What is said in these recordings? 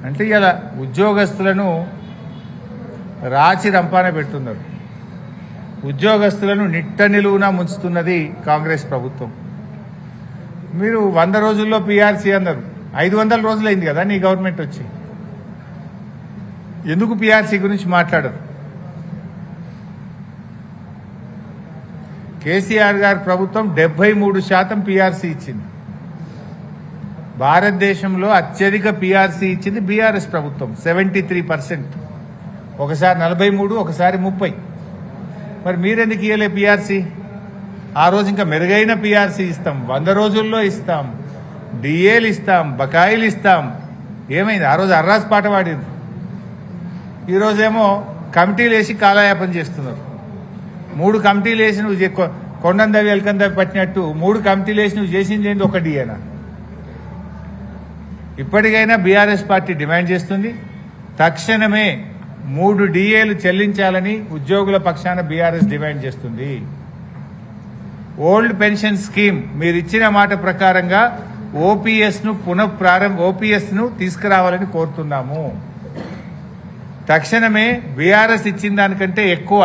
అంటే ఇలా ఉద్యోగస్తులను రాచి రంపాన పెడుతున్నారు. ఉద్యోగస్తులను నిట్ట నిలువున ముంచుతున్నది కాంగ్రెస్ ప్రభుత్వం. మీరు 100 రోజుల్లో పీఆర్సీ అన్నారు. 500 రోజులైంది కదా నీ గవర్నమెంట్ వచ్చి. ఎందుకు పీఆర్సీ గురించి మాట్లాడరు? కేసీఆర్ గారి ప్రభుత్వం 73% పీఆర్సీ ఇచ్చింది. భారతదేశంలో అత్యధిక పీఆర్సీ ఇచ్చింది బీఆర్ఎస్ ప్రభుత్వం 73%. ఒకసారి 43, ఒకసారి 30. మరి మీరెందుకు ఇయ్యలే పీఆర్సీ? ఆ రోజు ఇంకా మెరుగైన పీఆర్సీ ఇస్తాం, 100 రోజుల్లో ఇస్తాం, డిఏలు ఇస్తాం, బకాయిలు ఇస్తాం. ఏమైంది? ఆ రోజు అర్రాస్ పాట పాడింది. ఈరోజేమో కమిటీలు వేసి కాలయాపన చేస్తున్నారు. 3 కమిటీలు వేసి నువ్వు కొండందవి ఎల్కందవి పట్టినట్టు 3 కమిటీలు వేసి నువ్వు చేసింది ఏంది? ఒక డిఏనా? ఇప్పటికైనా బీఆర్ఎస్ పార్టీ డిమాండ్ చేస్తుంది, తక్షణమే 3 డిఏలు చెల్లించాలని ఉద్యోగుల పక్షాన బీఆర్ఎస్ డిమాండ్ చేస్తుంది. ఓల్డ్ పెన్షన్ స్కీమ్ మీరు ఇచ్చిన మాట ప్రకారంగా ఓపీఎస్ ను తీసుకురావాలని కోరుతున్నాము. తక్షణమే బీఆర్ఎస్ ఇచ్చిన దానికంటే ఎక్కువ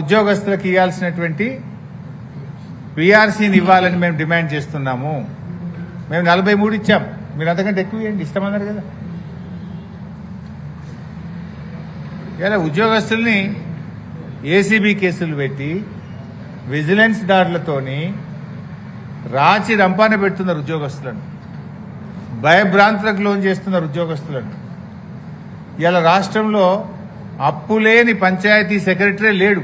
ఉద్యోగస్తులకు ఇవ్వాల్సినటువంటి పీఆర్సీని ఇవ్వాలని మేము డిమాండ్ చేస్తున్నాము. మేము 43 ఇచ్చాం, మీరు అంతకంటే ఎక్కువ ఇవ్వండి, ఇస్తామన్నారు కదా. ఇలా ఉద్యోగస్తుల్ని ఏసీబీ కేసులు పెట్టి విజిలెన్స్ దాడులతోని రాచి రంపాన పెడుతున్నారు. ఉద్యోగస్తులను భయభ్రాంతులకు లోన్ చేస్తున్నారు. ఉద్యోగస్తులను ఇలా రాష్ట్రంలో అప్పులేని పంచాయతీ సెక్రటరీ లేడు.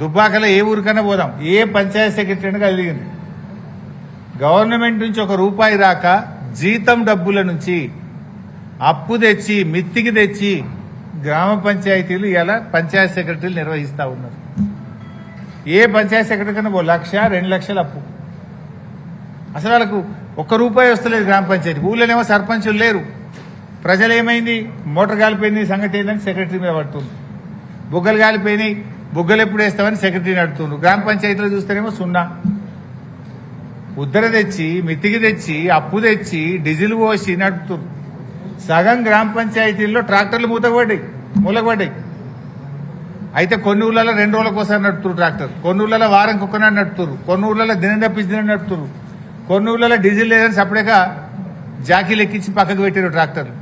దుబ్బాకలో ఏ ఊరికైనా పోదాం, ఏ పంచాయతీ సెక్రటరీ కలిగింది. గవర్నమెంట్ నుంచి ₹1 రాక జీతం డబ్బుల నుంచి అప్పు తెచ్చి మిత్తికి తెచ్చి గ్రామ పంచాయతీలు ఇలా పంచాయతీ సెక్రటరీలు నిర్వహిస్తా ఉన్నారు. ఏ పంచాయతీ సెక్రటరీ కన్నా ₹1,00,000, 2 లక్షలు అప్పు. అసలు వాళ్ళకు ₹1 వస్తలేదు గ్రామ పంచాయతీ. ఊళ్ళోనేమో సర్పంచులు లేరు. ప్రజలు ఏమైంది? మోటార్ కాలిపోయింది సంగతి ఏందని సెక్రటరీ మీద పడుతుంది. బుగ్గలు కాలిపోయినాయి, బుగ్గలు ఎప్పుడు వేస్తామని సెక్రటరీని అడుగుతుండ్రు. గ్రామ పంచాయతీలో చూస్తేనేమో 0. ఉద్దర తెచ్చి మిత్తికి తెచ్చి అప్పు తెచ్చి డీజిల్ పోసి నడుపుతున్నారు. సగం గ్రామ పంచాయతీల్లో ట్రాక్టర్లు మూలకపడ్డాయి. అయితే కొన్ని ఊళ్ళలో 2 రోజులకోసారి నడుపుతున్నారు ట్రాక్టర్, కొన్ని ఊళ్ళలో వారంకి ఒక్కనాడు నడుపుతున్నారు, కొన్ని ఊళ్ళలో దినం తప్పించి దినం నడుపుతున్నారు, కొన్ని ఊళ్ళలో డీజిల్ లేదని సపరేట్గా జాకీలు ఎక్కించి పక్కకు పెట్టారు ట్రాక్టర్లు.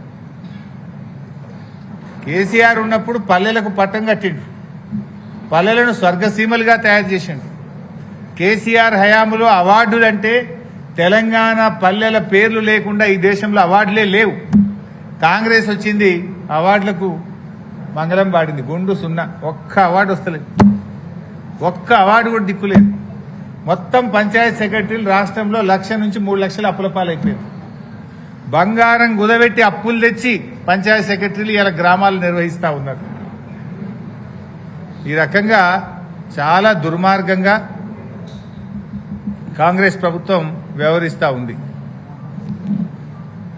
కేసీఆర్ ఉన్నప్పుడు పల్లెలకు పట్టం కట్టిండు, పల్లెలను స్వర్గసీమలుగా తయారు చేసిండు. కేసీఆర్ హయాంలో అవార్డులంటే తెలంగాణ పల్లెల పేర్లు లేకుండా ఈ దేశంలో అవార్డులే లేవు. కాంగ్రెస్ వచ్చింది, అవార్డులకు మంగళం పాడింది. గుండు 0, ఒక్క అవార్డు వస్తలేదు, ఒక్క అవార్డు కూడా దిక్కులేదు. మొత్తం పంచాయతీ సెక్రటరీలు రాష్ట్రంలో 1,00,000 నుంచి 3 లక్షలు అప్పుల పాలైపోయారు. బంగారం కుదబెట్టి అప్పులు తెచ్చి పంచాయతీ సెక్రటరీలు ఇలా గ్రామాలు నిర్వహిస్తా ఉన్నారు. ఈ రకంగా చాలా దుర్మార్గంగా కాంగ్రెస్ ప్రభుత్వం వ్యవహరిస్తూ ఉంది.